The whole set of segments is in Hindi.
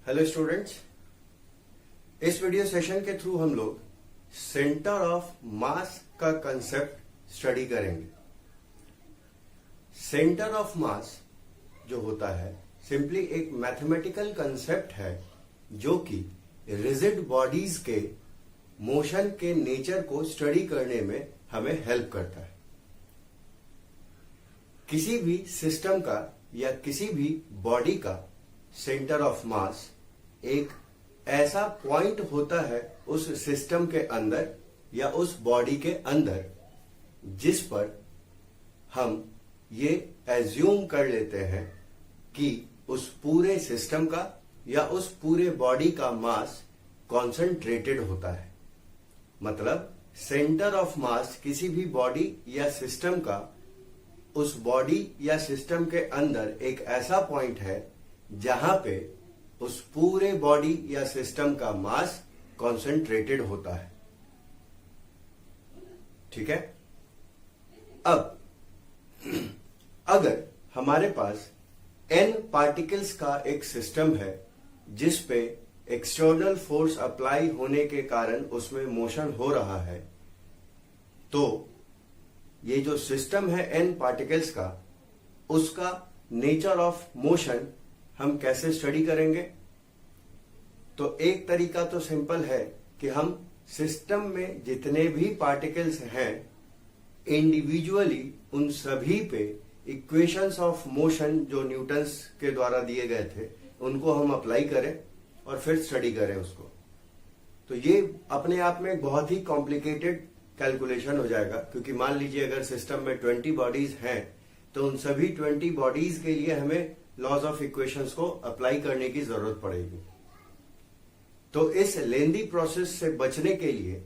हेलो स्टूडेंट्स, इस वीडियो सेशन के थ्रू हम लोग सेंटर ऑफ मास का कंसेप्ट स्टडी करेंगे। सेंटर ऑफ मास जो होता है सिंपली एक मैथमेटिकल कंसेप्ट है जो कि रिजिड बॉडीज के मोशन के नेचर को स्टडी करने में हमें हेल्प करता है। किसी भी सिस्टम का या किसी भी बॉडी का सेंटर ऑफ मास एक ऐसा पॉइंट होता है उस सिस्टम के अंदर या उस बॉडी के अंदर जिस पर हम ये एज्यूम कर लेते हैं कि उस पूरे सिस्टम का या उस पूरे बॉडी का मास कॉन्सेंट्रेटेड होता है। मतलब सेंटर ऑफ मास किसी भी बॉडी या सिस्टम का उस बॉडी या सिस्टम के अंदर एक ऐसा पॉइंट है जहां पे उस पूरे बॉडी या सिस्टम का मास कॉन्सेंट्रेटेड होता है। ठीक है। अब अगर हमारे पास n पार्टिकल्स का एक सिस्टम है जिस पे एक्सटर्नल फोर्स अप्लाई होने के कारण उसमें मोशन हो रहा है, तो ये जो सिस्टम है n पार्टिकल्स का, उसका नेचर ऑफ मोशन हम कैसे स्टडी करेंगे? तो एक तरीका तो सिंपल है कि हम सिस्टम में जितने भी पार्टिकल्स हैं इंडिविजुअली उन सभी पे इक्वेशंस ऑफ मोशन जो न्यूटन्स के द्वारा दिए गए थे उनको हम अप्लाई करें और फिर स्टडी करें उसको। तो ये अपने आप में बहुत ही कॉम्प्लिकेटेड कैलकुलेशन हो जाएगा, क्योंकि मान लीजिए अगर सिस्टम में 20 बॉडीज हैं तो उन सभी 20 बॉडीज के लिए हमें लॉज ऑफ इक्वेशंस को अप्लाई करने की जरूरत पड़ेगी। तो इस लेंदी प्रोसेस से बचने के लिए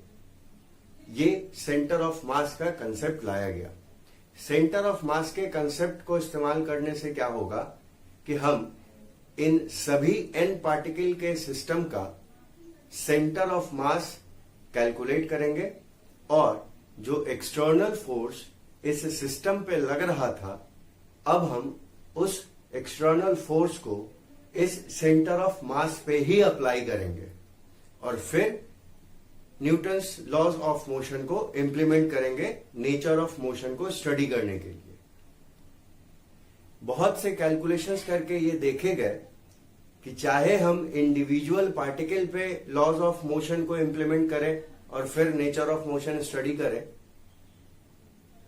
ये सेंटर ऑफ मास का कंसेप्ट लाया गया। सेंटर ऑफ मास के कंसेप्ट को इस्तेमाल करने से क्या होगा कि हम इन सभी n पार्टिकल के सिस्टम का सेंटर ऑफ मास कैलकुलेट करेंगे और जो एक्सटर्नल फोर्स इस सिस्टम पे लग रहा था, अब हम उस एक्सटर्नल फोर्स को इस सेंटर ऑफ मास पे ही अप्लाई करेंगे और फिर न्यूटन्स लॉज ऑफ मोशन को इंप्लीमेंट करेंगे नेचर ऑफ मोशन को स्टडी करने के लिए। बहुत से कैलकुलेशंस करके ये देखे गए कि चाहे हम इंडिविजुअल पार्टिकल पे लॉज ऑफ मोशन को इंप्लीमेंट करें और फिर नेचर ऑफ मोशन स्टडी करें,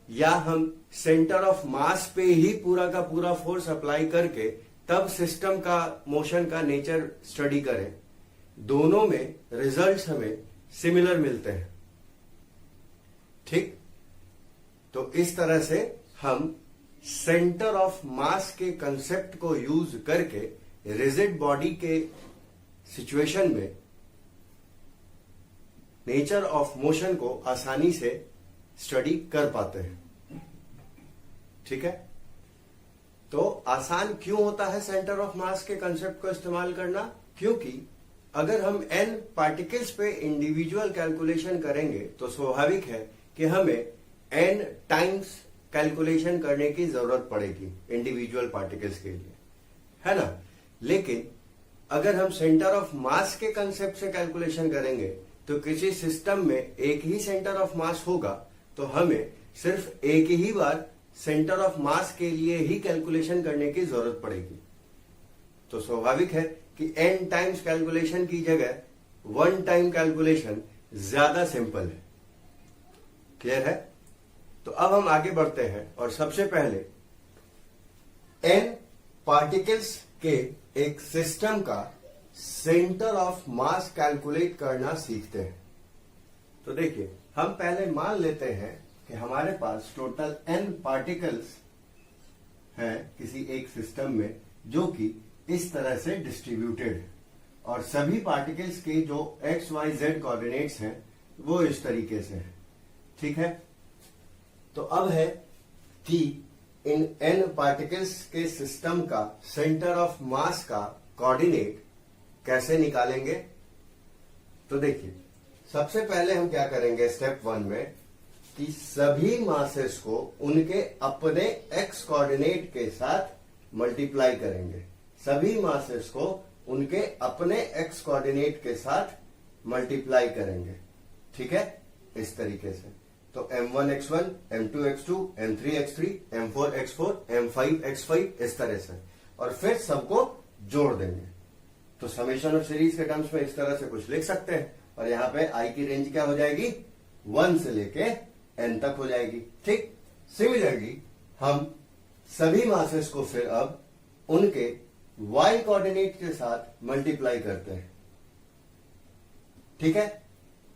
या हम सेंटर ऑफ मास पे ही पूरा का पूरा फोर्स अप्लाई करके तब सिस्टम का मोशन का नेचर स्टडी करें, दोनों में रिजल्ट्स हमें सिमिलर मिलते हैं। ठीक। तो इस तरह से हम सेंटर ऑफ मास के कंसेप्ट को यूज करके रिजिड बॉडी के सिचुएशन में नेचर ऑफ मोशन को आसानी से स्टडी कर पाते हैं। ठीक है। तो आसान क्यों होता है सेंटर ऑफ मास के कंसेप्ट को इस्तेमाल करना? क्योंकि अगर हम n पार्टिकल्स पे इंडिविजुअल कैलकुलेशन करेंगे तो स्वाभाविक है कि हमें n टाइम्स कैलकुलेशन करने की जरूरत पड़ेगी इंडिविजुअल पार्टिकल्स के लिए, है ना। लेकिन अगर हम सेंटर ऑफ मास के कंसेप्ट से कैलकुलेशन करेंगे तो किसी सिस्टम में एक ही सेंटर ऑफ मास होगा, तो हमें सिर्फ एक ही बार सेंटर ऑफ मास के लिए ही कैलकुलेशन करने की जरूरत पड़ेगी। तो स्वाभाविक है कि n टाइम्स कैलकुलेशन की जगह 1 टाइम कैलकुलेशन ज्यादा सिंपल है। क्लियर है? तो अब हम आगे बढ़ते हैं और सबसे पहले n पार्टिकल्स के एक सिस्टम का सेंटर ऑफ मास कैलकुलेट करना सीखते हैं। तो देखिए, हम पहले मान लेते हैं कि हमारे पास टोटल n पार्टिकल्स हैं किसी एक सिस्टम में जो कि इस तरह से डिस्ट्रीब्यूटेड है और सभी पार्टिकल्स के जो x, y, z कोऑर्डिनेट्स हैं वो इस तरीके से है। ठीक है। तो अब है कि इन n पार्टिकल्स के सिस्टम का सेंटर ऑफ मास का कोऑर्डिनेट कैसे निकालेंगे? तो देखिए, सबसे पहले हम क्या करेंगे स्टेप 1 में कि सभी मासेस को उनके अपने x कोऑर्डिनेट के साथ मल्टीप्लाई करेंगे। सभी मासेस को उनके अपने एक्स कोऑर्डिनेट के साथ मल्टीप्लाई करेंगे। ठीक है, इस तरीके से। तो m1x1, m2x2, m3x3, m4x4, m5x5 इस तरह से, और फिर सबको जोड़ देंगे। तो समेशन ऑफ सीरीज के टर्म्स में इस तरह से कुछ लिख सकते हैं, और यहां पे आई की रेंज क्या हो जाएगी, 1 से लेके n तक हो जाएगी। ठीक, सिमिलरली हम सभी मासेस को फिर अब उनके y कोऑर्डिनेट के साथ मल्टीप्लाई करते हैं। ठीक है,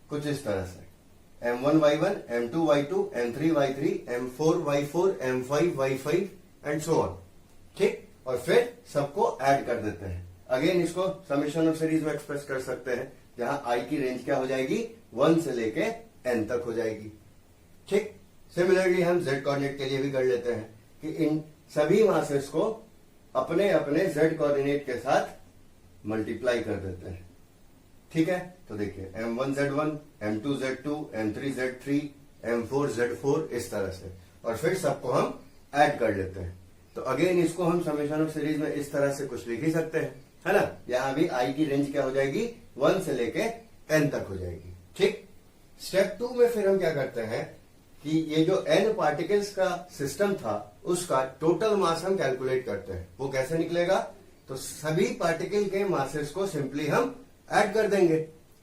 कुछ इस तरह से m1y1, m2y2, m3y3, m4y4, m5y5 and so on. ठीक, और फिर सबको ऐड कर देते हैं। अगेन इसको समेशन ऑफ सीरीज में एक्सप्रेस कर सकते हैं, जहां आई की रेंज क्या हो जाएगी, 1 से लेके n तक हो जाएगी। ठीक, सिमिलरली हम z कोऑर्डिनेट के लिए भी कर लेते हैं कि इन सभी मासेस को अपने अपने z कोऑर्डिनेट के साथ मल्टीप्लाई कर देते हैं। ठीक है, तो देखिए m1z1, m2z2, m3z3, m4z4 इस तरह से, और फिर सबको हम ऐड कर लेते हैं। तो अगेन इसको हम समेशन ऑफ सीरीज में इस तरह से कुछ लिख ही सकते हैं, है ना। यहां भी आई की रेंज क्या हो जाएगी, 1 से लेके n तक हो जाएगी। ठीक, स्टेप 2 में फिर हम क्या करते हैं कि ये जो n पार्टिकल्स का सिस्टम था उसका टोटल मास हम कैलकुलेट करते हैं। वो कैसे निकलेगा, तो सभी पार्टिकल के मासेस को सिंपली हम ऐड कर देंगे,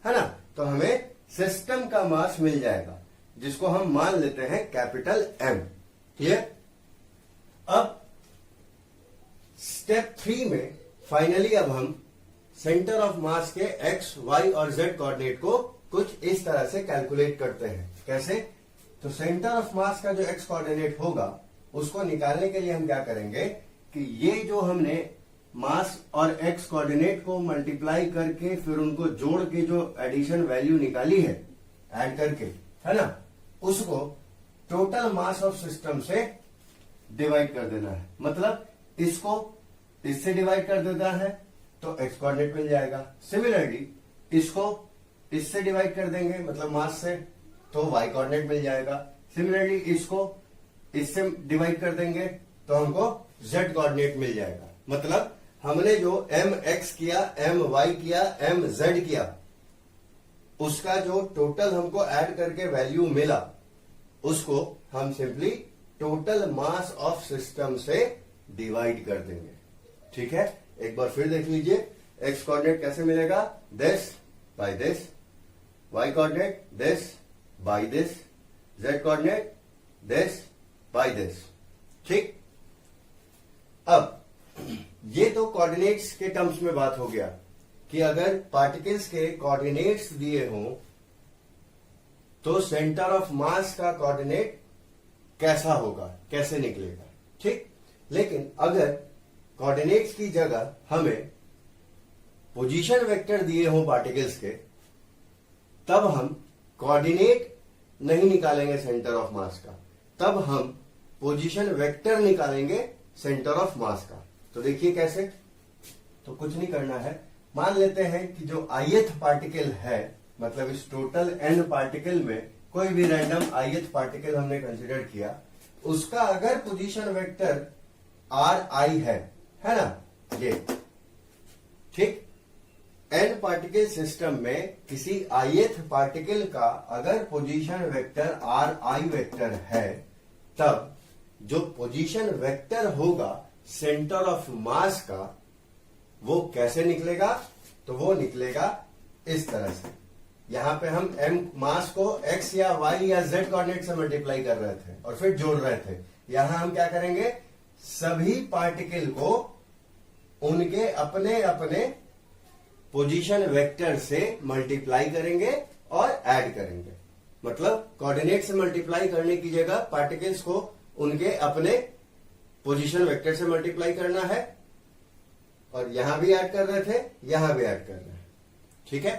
है ना। तो हमें सिस्टम का मास मिल जाएगा, जिसको हम मान लेते हैं कैपिटल M। क्लियर। अब स्टेप 3 में फाइनली अब हम सेंटर ऑफ मास के x, y और z कोऑर्डिनेट को कुछ इस तरह से कैलकुलेट करते हैं। कैसे, तो सेंटर ऑफ मास का जो x कोऑर्डिनेट होगा उसको निकालने के लिए हम क्या करेंगे कि ये जो हमने मास और x कोऑर्डिनेट को मल्टीप्लाई करके फिर उनको जोड़ के जो एडिशन वैल्यू निकाली है ऐड करके, है ना, उसको टोटल मास ऑफ सिस्टम से डिवाइड कर देना है। मतलब इसको इससे डिवाइड कर देता है तो x कोऑर्डिनेट मिल जाएगा। सिमिलरली इसको इससे डिवाइड कर देंगे मतलब मास से, तो y कोऑर्डिनेट मिल जाएगा। सिमिलरली इसको इससे डिवाइड कर देंगे तो हमको z कोऑर्डिनेट मिल जाएगा। मतलब हमने जो mx किया, my किया, mz किया, उसका जो टोटल हमको ऐड करके वैल्यू मिला उसको हम simply total mass of system से डिवाइड कर देंगे। ठीक है, एक बार फिर देख लीजिए, x कोऑर्डिनेट कैसे मिलेगा, this by this, y coordinate this by this, z coordinate this by this. ठीक, अब ये तो कोऑर्डिनेट्स के टर्म्स में बात हो गया कि अगर पार्टिकल्स के कोऑर्डिनेट्स दिए हों तो सेंटर ऑफ मास का कोऑर्डिनेट कैसा होगा, कैसे निकलेगा। ठीक, लेकिन अगर कोऑर्डिनेट्स की जगह हमें पोजीशन वेक्टर दिए हों पार्टिकल्स के, तब हम कोऑर्डिनेट नहीं निकालेंगे सेंटर ऑफ मास का, तब हम पोजीशन वेक्टर निकालेंगे सेंटर ऑफ मास का। तो देखिए कैसे, तो कुछ नहीं करना है, मान लेते हैं कि जो ith पार्टिकल है, मतलब इस टोटल n पार्टिकल में कोई भी रैंडम ith पार्टिकल हमने कंसिडर किया, उसका अगर पोजीशन वेक्टर ri है ना, ये ठीक, n पार्टिकल सिस्टम में किसी ith पार्टिकल का अगर पोजीशन वेक्टर ri वेक्टर है, तब जो पोजीशन वेक्टर होगा सेंटर ऑफ मास का वो कैसे निकलेगा, तो वो निकलेगा इस तरह से। यहां पे हम m मास को x या y या z कोऑर्डिनेट से मल्टीप्लाई कर रहे थे और फिर जोड़ रहे थे। यहां हम क्या करेंगे, सभी पार्टिकल को उनके अपने अपने पोजीशन वेक्टर से मल्टीप्लाई करेंगे और ऐड करेंगे। मतलब कोऑर्डिनेट से मल्टीप्लाई करने की जगह पार्टिकल्स को उनके अपने पोजीशन वेक्टर से मल्टीप्लाई करना है, और यहां भी ऐड कर रहे थे, यहां भी ऐड कर रहे हैं। ठीक है,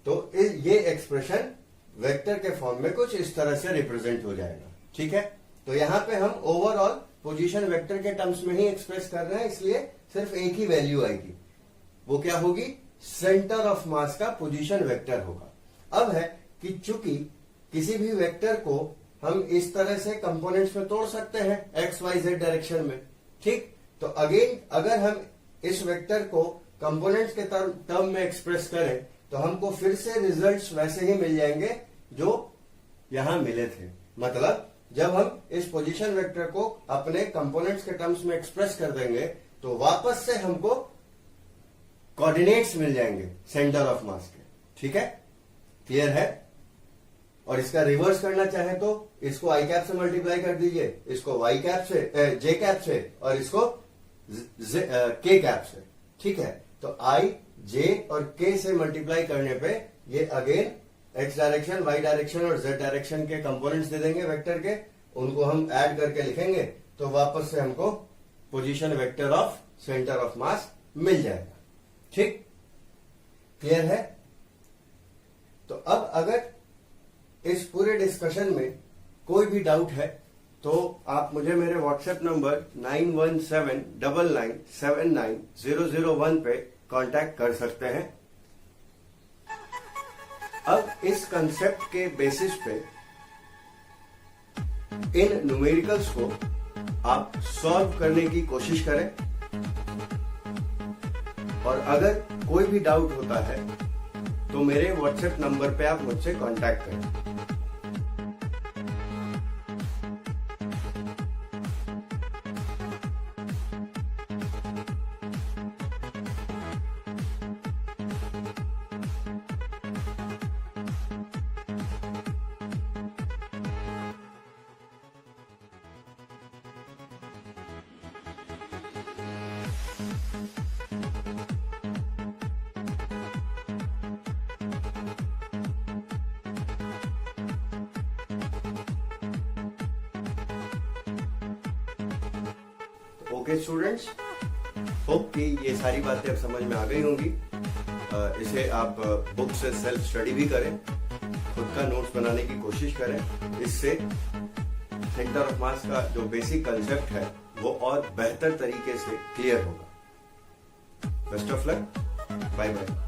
तो ये एक्सप्रेशन वेक्टर के फॉर्म में कुछ इस तरह से रिप्रेजेंट हो जाएगा। ठीक है, तो यहां पे हम ओवरऑल पोजीशन वेक्टर के टर्म्स में ही एक्सप्रेस कर रहे हैं, इसलिए सिर्फ एक ही वैल्यू आएगी, वो क्या होगी, सेंटर ऑफ मास का पोजीशन वेक्टर होगा। अब है कि चूंकि किसी भी वेक्टर को हम इस तरह से कंपोनेंट्स में तोड़ सकते हैं x y z डायरेक्शन में। ठीक, तो अगेन अगर हम इस वेक्टर को कंपोनेंट्स के टर्म में एक्सप्रेस करें तो हमको फिर से रिजल्ट्स वैसे ही मिल जाएंगे जो यहां मिले थे। मतलब जब हम इस पोजीशन वेक्टर को अपने कंपोनेंट्स के टर्म्स में एक्सप्रेस कर देंगे तो वापस से हमको कोऑर्डिनेट्स मिल जाएंगे सेंटर ऑफ मास के। ठीक है, क्लियर है? और इसका रिवर्स करना चाहे तो इसको आई कैप से मल्टीप्लाई कर दीजिए, इसको वाई कैप से, जे कैप से, और इसको के कैप से। ठीक है, तो आई, जे और के से मल्टीप्लाई करने पे ये again x direction, y direction और जेड डायरेक्शन के कंपोनेंट्स दे देंगे वेक्टर के, उनको हम ऐड करके लिखेंगे तो वापस से हमको position vector of centre of mass मिल जाएगा। ठीक, क्लियर है? तो अब अगर इस पूरे डिस्कशन में कोई भी डाउट है तो आप मुझे मेरे व्हाट्सएप नंबर 9179979001 पे कांटेक्ट कर सकते हैं। अब इस कंसेप्ट के बेसिस पे इन न्यूमेरिकल्स को आप सॉल्व करने की कोशिश करें, और अगर कोई भी डाउट होता है तो मेरे व्हाट्सएप नंबर पे आप मुझसे कांटेक्ट करें। ओके स्टूडेंट्स, होप कि ये सारी बातें अब समझ में आ गई होंगी। इसे आप बुक से सेल्फ स्टडी भी करें, खुद का नोट्स बनाने की कोशिश करें। इससे सेंटर ऑफ मास का जो बेसिक कंसेप्ट है वो और बेहतर तरीके से क्लियर होगा। Best of luck, bye bye.